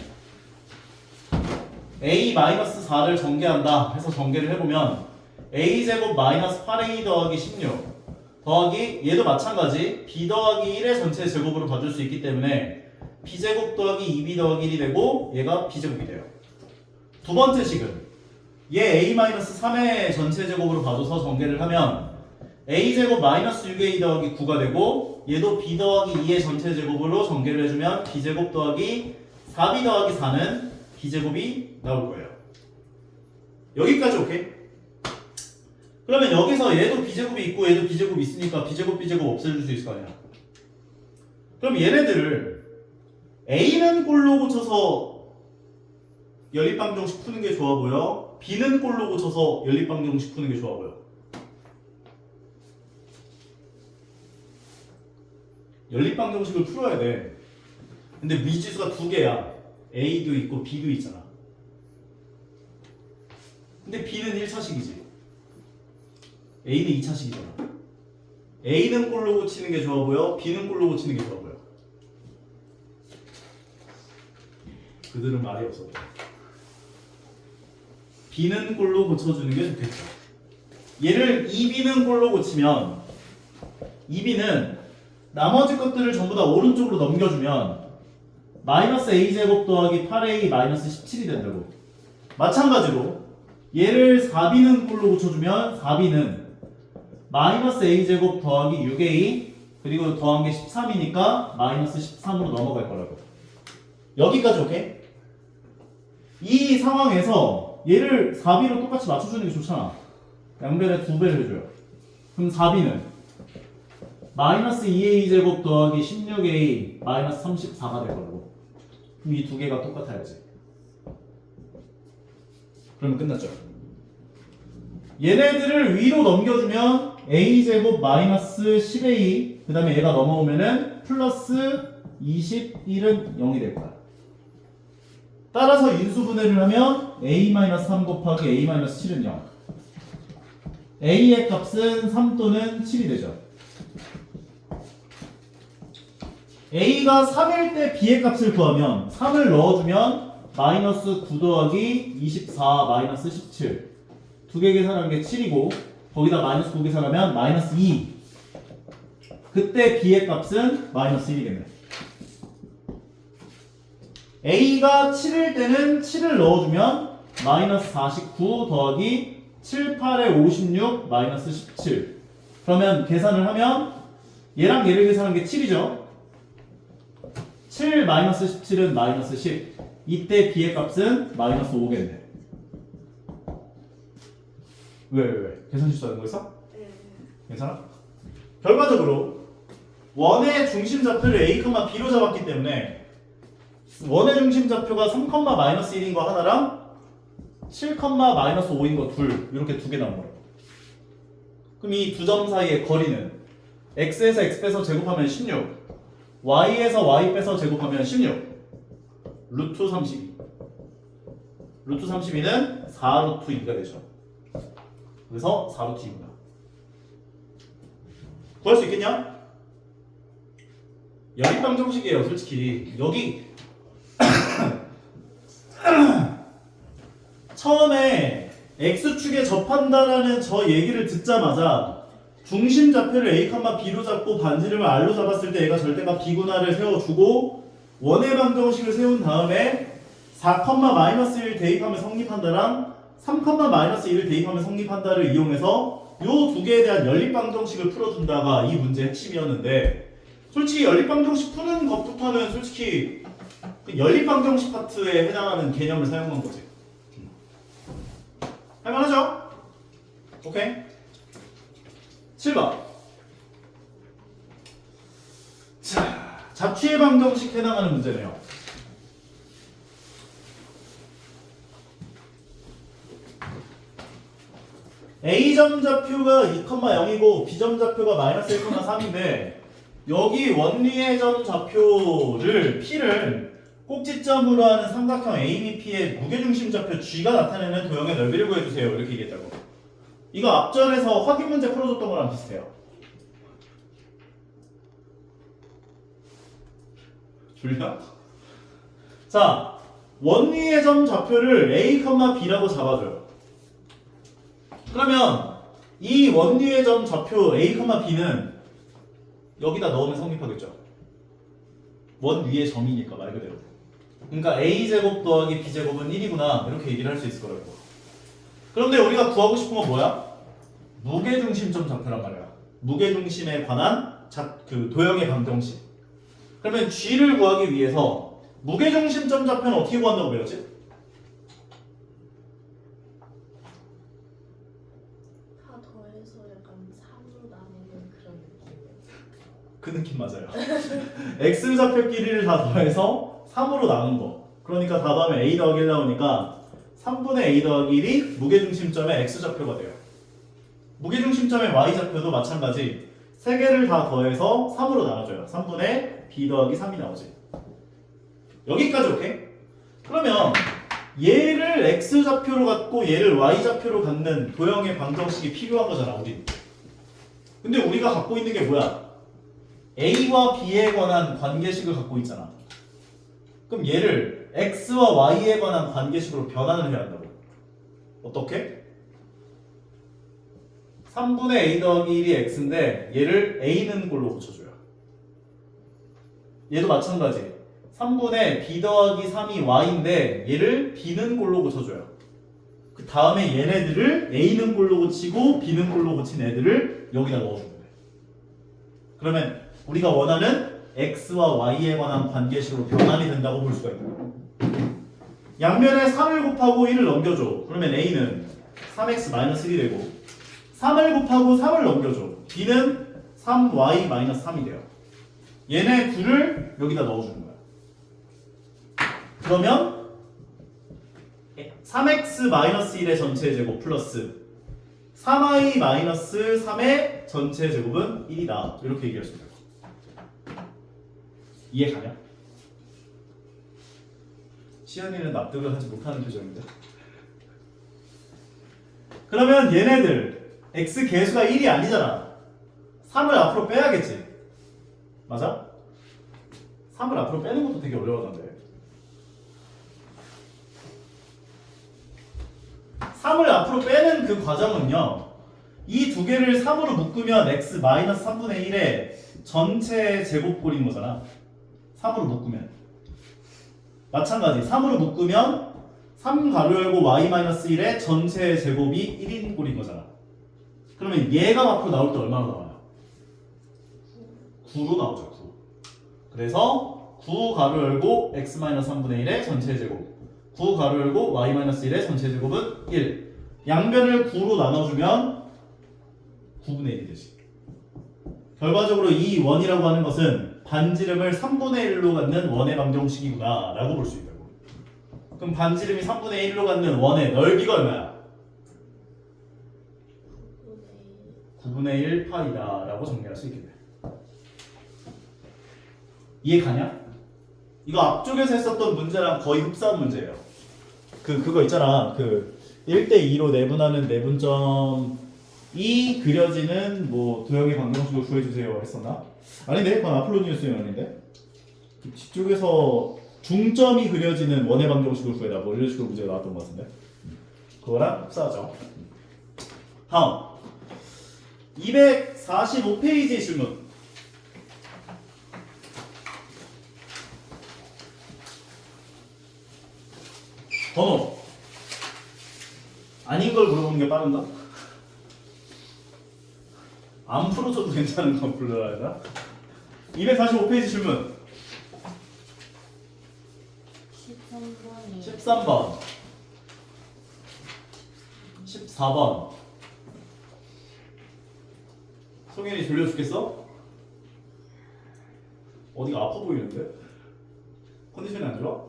a-4를 전개한다 해서 전개를 해보면 a제곱 -8a 더하기 16 더하기 얘도 마찬가지 b 더하기 1의 전체 제곱으로 봐줄 수 있기 때문에 b제곱 더하기 2b 더하기 1이 되고 얘가 b제곱이 돼요. 두 번째 식은 얘 a-3의 전체 제곱으로 봐줘서 전개를 하면 a제곱 -6a 더하기 9가 되고 얘도 b 더하기 2의 전체 제곱으로 전개를 해주면 b제곱 더하기 4b 더하기 4는 b제곱이 나올 거예요. 여기까지 오케이? 그러면 여기서 얘도 b제곱이 있고 얘도 b제곱이 있으니까 b제곱 b제곱 없애줄 수 있을 거 아니야. 그럼 얘네들을 a는 꼴로 고쳐서 연립방정식 푸는 게 좋아 보여? b는 꼴로 고쳐서 연립방정식 푸는 게 좋아 보여? 연립방정식을 풀어야 돼. 근데 미지수가 두 개야. a도 있고 b도 있잖아. 근데 b는 1차식이지. a는 2차식이잖아. a는 꼴로 고치는 게 좋아 보여? b는 꼴로 고치는 게 좋아 보여? 그들은 말이 없어. b는 꼴로 고쳐주는 게 좋겠죠. 얘를 2b는 꼴로 고치면 2b는 나머지 것들을 전부 다 오른쪽으로 넘겨주면 -a제곱 더하기 8a -17이 된다고. 마찬가지로 얘를 4b는 꼴로 고쳐주면 4b는 마이너스 a제곱 더하기 6a 그리고 더한 게 13이니까 마이너스 13으로 넘어갈 거라고. 여기까지 오케이? 이 상황에서 얘를 4b로 똑같이 맞춰주는 게 좋잖아. 양변에 2배를 해줘요. 그럼 4b는 마이너스 2a제곱 더하기 16a 마이너스 34가 될 거라고. 그럼 이 두 개가 똑같아야지. 그러면 끝났죠. 얘네들을 위로 넘겨주면 a제곱 마이너스 10a 그 다음에 얘가 넘어오면은 플러스 21은 0이 될 거야. 따라서 인수분해를 하면 a-3 곱하기 a-7은 0. a의 값은 3 또는 7이 되죠. a가 3일 때 b의 값을 구하면 3을 넣어주면 마이너스 9 더하기 24 마이너스 17 두 개 계산한 게 7이고 거기다 마이너스 9 계산하면 마이너스 2 그때 b의 값은 마이너스 1이겠네. a가 7일 때는 7을 넣어주면 마이너스 49 더하기 7, 8에 56 마이너스 17 그러면 계산을 하면 얘랑 얘를 계산한 게 7이죠. 7 마이너스 17은 마이너스 10 이때 b의 값은 마이너스 5겠네. 왜? 계산 실수하는 거 있어? 네. 괜찮아? 결과적으로 원의 중심 좌표를 a, b로 잡았기 때문에 원의 중심 좌표가 3, 마이너스 1인 거 하나랑 7, 마이너스 5인 거 둘 이렇게 두 개 나온 거예요. 그럼 이 두 점 사이의 거리는 x에서 x 빼서 제곱하면 16 y에서 y 빼서 제곱하면 16 루트 32 루트 32는 4루트 2가 되죠. 그래서 4루트 2구나. 구할 수 있겠냐? 연립방정식이에요. 솔직히 여기 처음에 x축에 접한다라는 저 얘기를 듣자마자 중심 좌표를 a, b로 잡고 반지름을 r로 잡았을 때 얘가 절대값 b구나를 세워주고 원의 방정식을 세운 다음에 4, 마이너스 1 대입하면 성립한다랑 3, 마이너스 1을 대입하면 성립한다를 이용해서 요 두 개에 대한 연립방정식을 풀어준다가 이 문제의 핵심이었는데 솔직히 연립방정식 푸는 것부터는 솔직히 연립방정식 파트에 해당하는 개념을 사용한 거지. 할만하죠? 오케이. 7번. 자, 잡취의 방정식 해당하는 문제네요. A점 좌표가 2,0이고 B점 좌표가 마이너스 1,3인데 여기 원리의 점 좌표를 P를 꼭지점으로 하는 삼각형 ABP의 무게중심 좌표 G가 나타내는 도형의 넓이를 구해주세요. 이렇게 얘기했다고. 이거 앞전에서 확인 문제 풀어줬던 거랑 비슷해요. 졸려? 자, 원리의 점 좌표를 A, B라고 잡아줘요. 그러면 이 원리의 점 좌표 A, B는 여기다 넣으면 성립하겠죠. 원 위의 점이니까 말 그대로. 그러니까 A제곱 더하기 B제곱은 1이구나 이렇게 얘기를 할 수 있을 거라고. 그런데 우리가 구하고 싶은 건 뭐야? 무게중심점 좌표란 말이야. 무게중심에 관한 그 도형의 방정식. 그러면 G를 구하기 위해서 무게중심점 좌표는 어떻게 구한다고 배웠지? 다 더해서 약간 3으로 나누는 그런 느낌. 그 느낌 맞아요. X 좌표 길이를 다 더해서 3으로 나눈 거. 그러니까 다 더하면 A 더하기 1 나오니까 3분의 A 더하기 1이 무게중심점의 X 좌표가 돼요. 무게중심점의 Y 좌표도 마찬가지. 세 개를 다 더해서 3으로 나눠줘요. 3분의 B 더하기 3이 나오지. 여기까지 오케이? 그러면 얘를 X 좌표로 갖고 얘를 Y 좌표로 갖는 도형의 방정식이 필요한 거잖아, 우리. 근데 우리가 갖고 있는 게 뭐야? A와 B에 관한 관계식을 갖고 있잖아. 그럼 얘를 X와 Y에 관한 관계식으로 변환을 해야 한다고. 어떻게? 3분의 A 더하기 1이 X인데 얘를 A는 꼴로 고쳐줘요. 얘도 마찬가지. 3분의 B 더하기 3이 Y인데 얘를 B는 꼴로 고쳐줘요. 그 다음에 얘네들을 A는 꼴로 고치고 B는 꼴로 고친 애들을 여기다 넣어주면 돼. 그러면 우리가 원하는 X와 Y에 관한 관계식으로 변환이 된다고 볼 수가 있고, 양면에 3을 곱하고 1을 넘겨줘. 그러면 A는 3x-1이 되고, 3을 곱하고 3을 넘겨줘. B는 3y-3이 돼요. 얘네 둘을 여기다 넣어주는 거야. 그러면 3x-1의 전체 제곱 플러스 3y-3의 전체 제곱은 1이다. 이렇게 얘기할 수 있어요. 이해 가냐? 시연이는 납득을 하지 못하는 표정인데. 그러면 얘네들 x 개수가 1이 아니잖아. 3을 앞으로 빼야겠지. 맞아? 3을 앞으로 빼는 것도 되게 어려워하던데. 3을 앞으로 빼는 그 과정은요, 이 두 개를 3으로 묶으면 x-3분의 1의 전체 제곱꼴인 거잖아. 3으로 묶으면 마찬가지 3으로 묶으면 3 가로 열고 y-1의 전체 제곱이 1인 꼴인 거잖아. 그러면 얘가 앞으로 나올 때 얼마나 나와요? 9로 나오죠. 9. 그래서 9 가로 열고 x-3분의 1의 전체 제곱, 9 가로 열고 y-1의 전체 제곱은 1. 양변을 9로 나눠주면 9분의 1이 되지. 결과적으로 이 원이라고 하는 것은 반지름을 3분의 1로 갖는 원의 방정식이구나 라고 볼 수 있다고. 그럼 반지름이 3분의 1로 갖는 원의 넓이가 얼마야? 9분의 1 파이다 라고 정리할 수 있겠네. 이해 가냐? 이거 앞쪽에서 했었던 문제랑 거의 흡사한 문제예요. 그거 있잖아. 그 1대2로 내분하는 내분점이 그려지는 뭐 도형의 방정식을 구해주세요 했었나? 아닌데? 그건 아폴로 뉴스는 아닌데? 그 뒤쪽에서 중점이 그려지는 원의 방정식을 구해라 뭐 이런 식으로 문제가 나왔던 것 같은데, 그거랑 흡사하죠. 다음 245페이지 질문. 번호 아닌 걸 물어보는 게 빠른가? 안 풀어줘도 괜찮은 거 불러야 되나? 245페이지 질문 13번이 13번 14번. 송현이 졸려 죽겠어? 어디가 아파 보이는데? 컨디션이 안 좋아?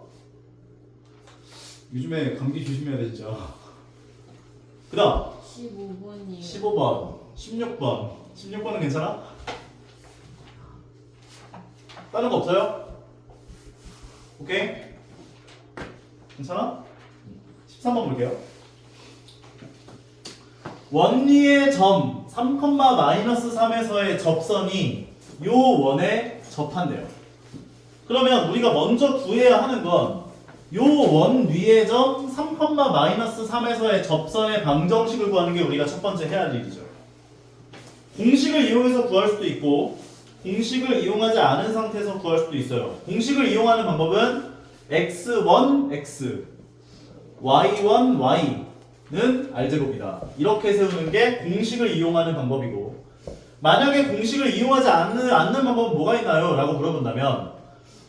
요즘에 감기 조심해야 돼 진짜. 그 다음 15번이요. 15번 16번 16번은 괜찮아? 다른 거 없어요? 오케이? 괜찮아? 13번 볼게요. 원리의 점 3,-3에서의 접선이 요 원에 접한대요. 그러면 우리가 먼저 구해야 하는 건 요 원 위의 점 3,-3에서의 접선의 방정식을 구하는 게 우리가 첫 번째 해야 할 일이죠. 공식을 이용해서 구할 수도 있고 공식을 이용하지 않은 상태에서 구할 수도 있어요. 공식을 이용하는 방법은 x1, x, y1, y는 r제곱이다. 이렇게 세우는 게 공식을 이용하는 방법이고, 만약에 공식을 이용하지 않는 방법은 뭐가 있나요? 라고 물어본다면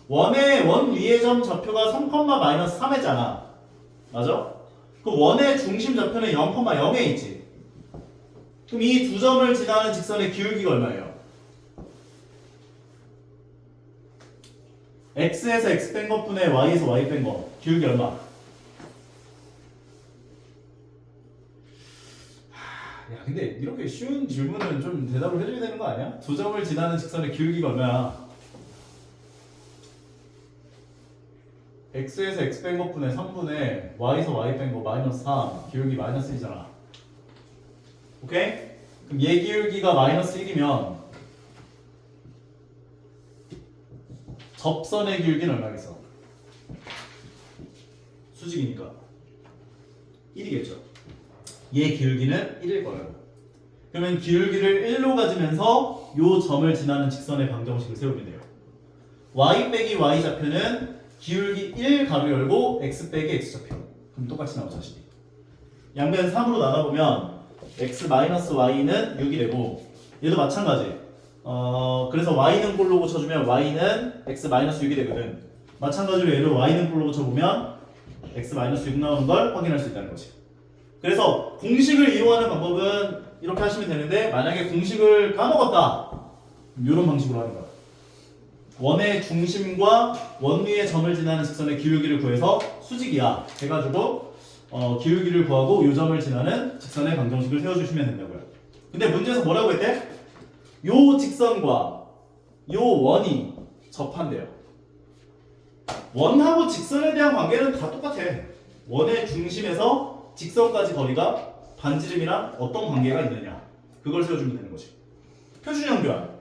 원의 원 위의 점 좌표가 3,-3이잖아. 맞아? 그 원의 중심 좌표는 0,0에 있지. 그럼 이 두 점을 지나는 직선의 기울기가 얼마예요? x에서 x 뺀 것분의 y에서 y 뺀 거 기울기 얼마? 야 근데 이렇게 쉬운 질문은 좀 대답을 해줘야 되는 거 아니야? 두 점을 지나는 직선의 기울기가 얼마야? x에서 x 뺀 것분의 3분의 y에서 y 뺀 거 마이너스 3 기울기 마이너스 1이잖아. 오케이? 그럼 얘 기울기가 마이너스 1이면 접선의 기울기는 얼마겠어? 수직이니까 1이겠죠. 얘 기울기는 1일 거예요. 그러면 기울기를 1로 가지면서 요 점을 지나는 직선의 방정식을 세우면 돼요. y 빼기 y 좌표는 기울기 1 가로 열고 x 빼기 x 좌표. 그럼 똑같이 나오죠. 양변 3으로 나가보면 x-y는 6이 되고 얘도 마찬가지. 그래서 y는 꼴로 고쳐주면 y는 x-6이 되거든. 마찬가지로 얘를 y는 꼴로 고쳐보면 x-6 나오는 걸 확인할 수 있다는 거지. 그래서 공식을 이용하는 방법은 이렇게 하시면 되는데 만약에 공식을 까먹었다 이런 방식으로 하는 거야. 원의 중심과 원 위의 점을 지나는 직선의 기울기를 구해서 수직이야 해가지고 기울기를 구하고 요 점을 지나는 직선의 방정식을 세워주시면 된다고요. 근데 문제에서 뭐라고 했대? 요 직선과 요 원이 접한대요. 원하고 직선에 대한 관계는 다 똑같아. 원의 중심에서 직선까지 거리가 반지름이랑 어떤 관계가 있느냐 그걸 세워주면 되는 거지. 표준형 교환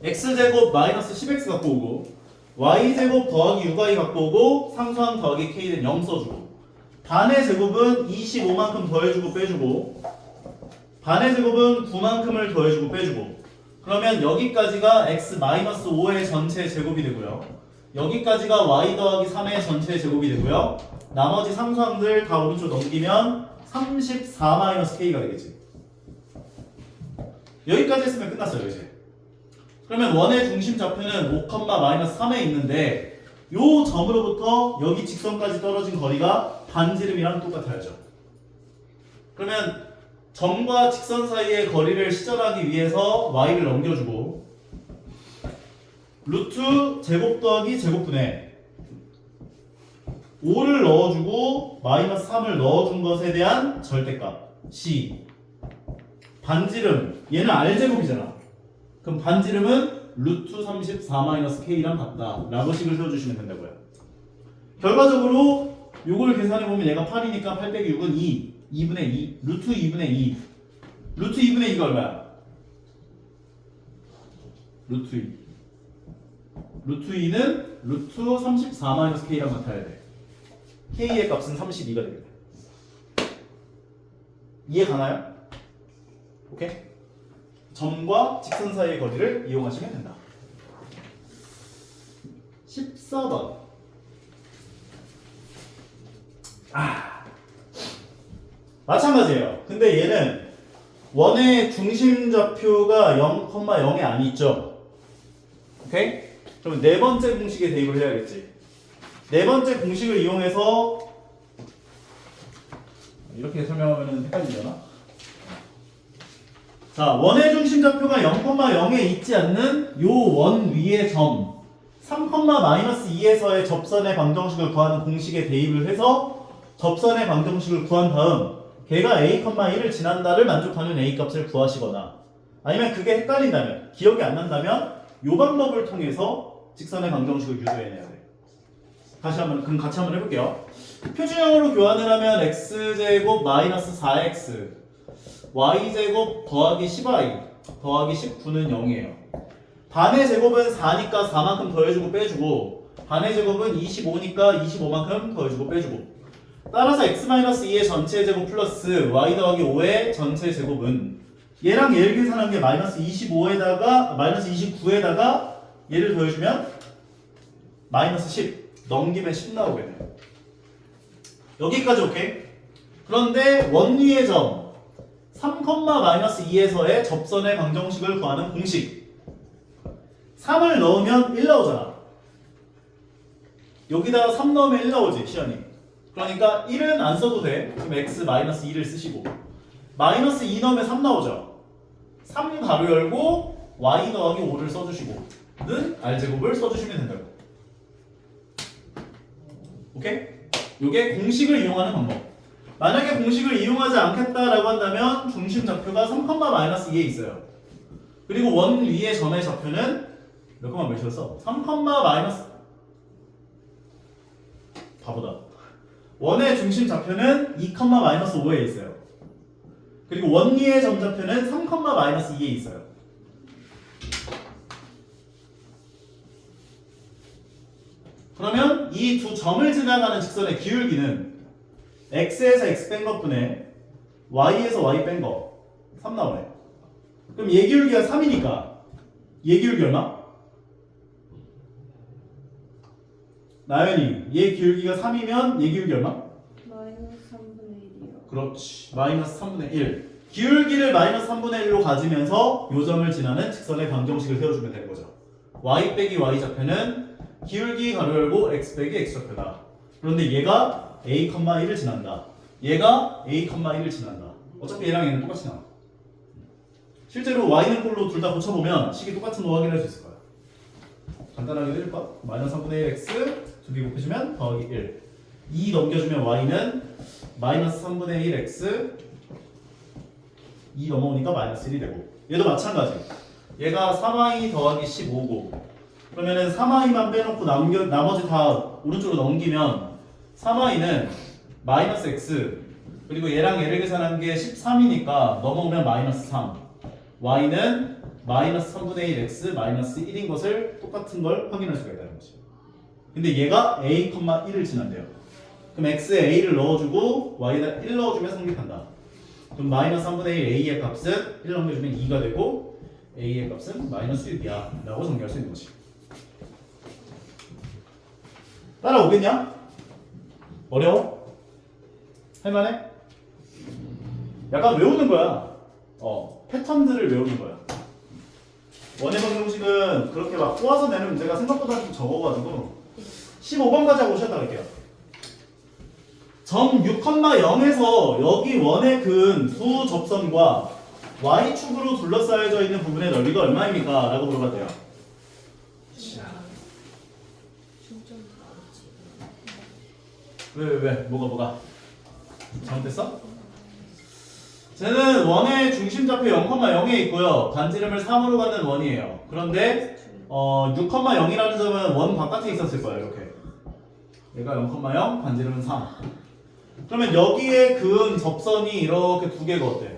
x제곱 마이너스 10x 갖고 오고 y제곱 더하기 6y 갖고 오고 상수항 더하기 k는 0 써주고 반의 제곱은 25만큼 더해주고 빼주고 반의 제곱은 9만큼을 더해주고 빼주고 그러면 여기까지가 x-5의 전체 제곱이 되고요. 여기까지가 y 더하기 3의 전체 제곱이 되고요. 나머지 상수항들 다 오른쪽 넘기면 34-k가 되겠지. 여기까지 했으면 끝났어요 이제. 그러면 원의 중심 좌표는 5,-3에 있는데 요 점으로부터 여기 직선까지 떨어진 거리가 반지름이랑 똑같아야죠. 그러면 점과 직선 사이의 거리를 시전하기 위해서 y를 넘겨주고 루트 제곱 더하기 제곱분의 5를 넣어주고 마이너스 3을 넣어준 것에 대한 절대값 C 반지름 얘는 R제곱이잖아. 그럼 반지름은 루트 34-K랑 같다 라고 식을 세워주시면 된다고요. 결과적으로 요걸 계산해보면 얘가 8이니까 8 빼기 6은 2분의 2 루트 2분의 2 루트 2분의 2가 얼마야? 루트 2 루트 2는 루트 34-K랑 같아야 돼. K의 값은 32가 되겠네. 이해 가나요? 오케이? 점과 직선 사이의 거리를 이용하시면 된다. 14번. 마찬가지예요. 근데 얘는 원의 중심 좌표가 0,0에 안 있죠. 오케이? 그럼 네 번째 공식에 대입을 해야겠지. 네 번째 공식을 이용해서 이렇게 설명하면 헷갈리려나? 자, 원의 중심 좌표가 0,0에 있지 않는 요 원 위의 점 3,-2에서의 접선의 방정식을 구하는 공식에 대입을 해서 접선의 방정식을 구한 다음 걔가 a,1을 지난다를 만족하는 a 값을 구하시거나 아니면 그게 헷갈린다면 기억이 안 난다면 요 방법을 통해서 직선의 방정식을 유도해내야 돼. 그럼 같이 한번 해볼게요. 표준형으로 교환을 하면 x제곱 마이너스 4x y제곱 더하기 10y 더하기 19는 0이에요. 반의 제곱은 4니까 4만큼 더해주고 빼주고 반의 제곱은 25니까 25만큼 더해주고 빼주고 따라서 x-2의 전체 제곱 플러스 y 더하기 5의 전체 제곱은 얘랑 얘를 계산한 게 마이너스 25에다가 마이너스 29에다가 얘를 더해주면 마이너스 10 넘기면 10 나오겠네요. 여기까지 오케이? 그런데 원 위의 점 3,-2에서의 접선의 방정식을 구하는 공식 3을 넣으면 1 나오잖아. 여기다가 3 넣으면 1 나오지 시연이. 그러니까 1은 안 써도 돼. 그럼 x-2를 쓰시고 마이너스 2 넣으면 3 나오죠. 3 가로 열고 y 더하기 5를 써주시고 는 r제곱을 써주시면 된다고. 오케이? 요게 공식을 이용하는 방법. 만약에 공식을 이용하지 않겠다라고 한다면 중심 좌표가 3,-2에 있어요. 그리고 원 위의 점의 좌표는 몇 콤마 몇이었어? 3, 바보다. 원의 중심 좌표는 2,-5에 있어요. 그리고 원 위의 점 좌표는 3,-2에 있어요. 그러면 이 두 점을 지나가는 직선의 기울기는 x에서 x 뺀 것분의 y에서 y 뺀 거 3 나오네. 그럼 얘 기울기가 3이니까 얘 기울기 얼마? 나연이 얘 기울기가 3이면 얘 기울기 얼마? 마이너스 3분의 1이요. 그렇지. 마이너스 3분의 1. 기울기를 마이너스 3분의 1로 가지면서 요점을 지나는 직선의 방정식을 세워주면 되는 거죠. y 빼기 y 좌표는 기울기 가로 열고 x 빼기 x 좌표다. 그런데 얘가 a, 1을 지난다. 얘가 a, 1을 지난다. 어차피 얘랑 얘는 똑같이 나와. 실제로 y는 꼴로 둘 다 고쳐보면 식이 똑같은 거 확인할 수 있을 거야. 간단하게 해줄까? 마이너스 3분의 1 x 두 개 곱해주면 더하기 1. 2 넘겨주면 y는 마이너스 3분의 1 x 2 넘어오니까 마이너스 1이 되고, 얘도 마찬가지. 얘가 3y 더하기 15고, 그러면은 3y만 빼놓고 나머지 다 오른쪽으로 넘기면 3y는 마이너스 x, 그리고 얘랑 얘를 계산한 게 13이니까 넘어오면 마이너스 3, y는 마이너스 3분의 1 x 마이너스 1인 것을 똑같은 걸 확인할 수가 있다는 거지. 근데 얘가 a, 1을 지난대요. 그럼 x에 a를 넣어주고 y에다 1 넣어주면 성립한다. 그럼 마이너스 3분의 1 a의 값은 1 넘겨주면 2가 되고 a의 값은 마이너스 6이야 라고 정리할 수 있는 거지. 따라오겠냐? 어려워? 할만해? 약간 외우는 거야. 패턴들을 외우는 거야. 원의 방정식은 그렇게 막 꼬아서 내는 문제가 생각보다 좀 적어가지고 15번까지 하고 오셨다 할게요. 점 6,0에서 여기 원의 근 두 접선과 y축으로 둘러싸여져 있는 부분의 넓이가 얼마입니까? 라고 물어봤대요. 진짜 왜? 뭐가? 잘못됐어? 쟤는 원의 중심좌표 0,0에 있고요. 반지름을 3으로 갖는 원이에요. 그런데 6,0이라는 점은 원 바깥에 있었을 거예요. 이렇게. 얘가 0,0, 반지름은 3. 그러면 여기에 그은 접선이 이렇게 두 개가 어때?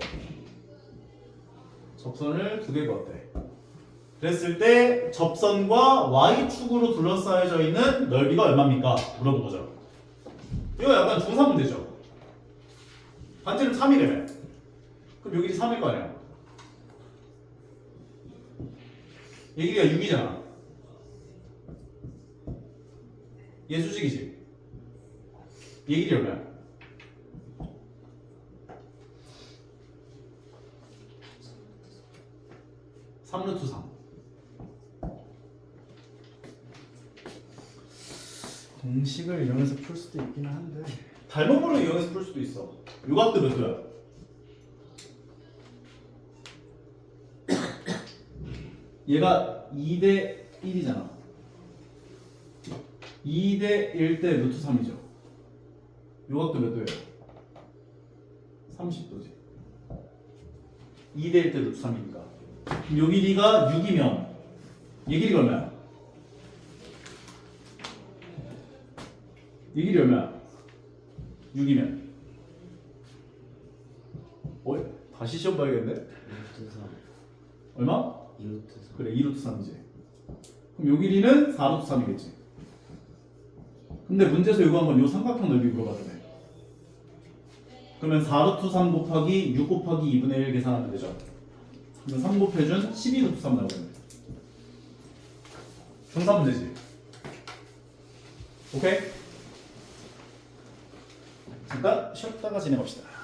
접선을 두 개가 어때? 그랬을 때 접선과 y축으로 둘러싸여져 있는 넓이가 얼마입니까? 물어본 거죠. 이거 약간 중3 문제죠. 반지름 3이래며. 그럼 여기 3일 거 아니야? 얘 길이가 6이잖아. 얘 수직이지. 얘 길이 얼마야? 3루트 3. 공식을 이용해서 풀 수도 있기는 한데 닮음으로 이용해서 풀 수도 있어. 요 각도 몇 도야? 얘가 2대 1이잖아. 2대 1대 루트 3이죠. 요 각도 몇 도예요? 30도지. 2대 1대 루트 3이니까. 그럼 요 길이가 6이면 얘 길이가 얼마야? 얘 길이 얼마야? 6이면 다시 시험 봐야겠네? 2루트 3. 얼마? 2루트 3. 그래 2루트 3이지. 그럼 요 길이는 4루트 3이겠지. 근데 문제에서 요구한 건 요 삼각형 넓이 물어봤잖아요. 그러면 4루트 3 곱하기 6 곱하기 2분의 1 계산하면 되죠. 그러면 3 곱해준 12루트 3 나오겠네. 중3 문제지. 오케이? 잠깐 쉬었다가 진행합시다.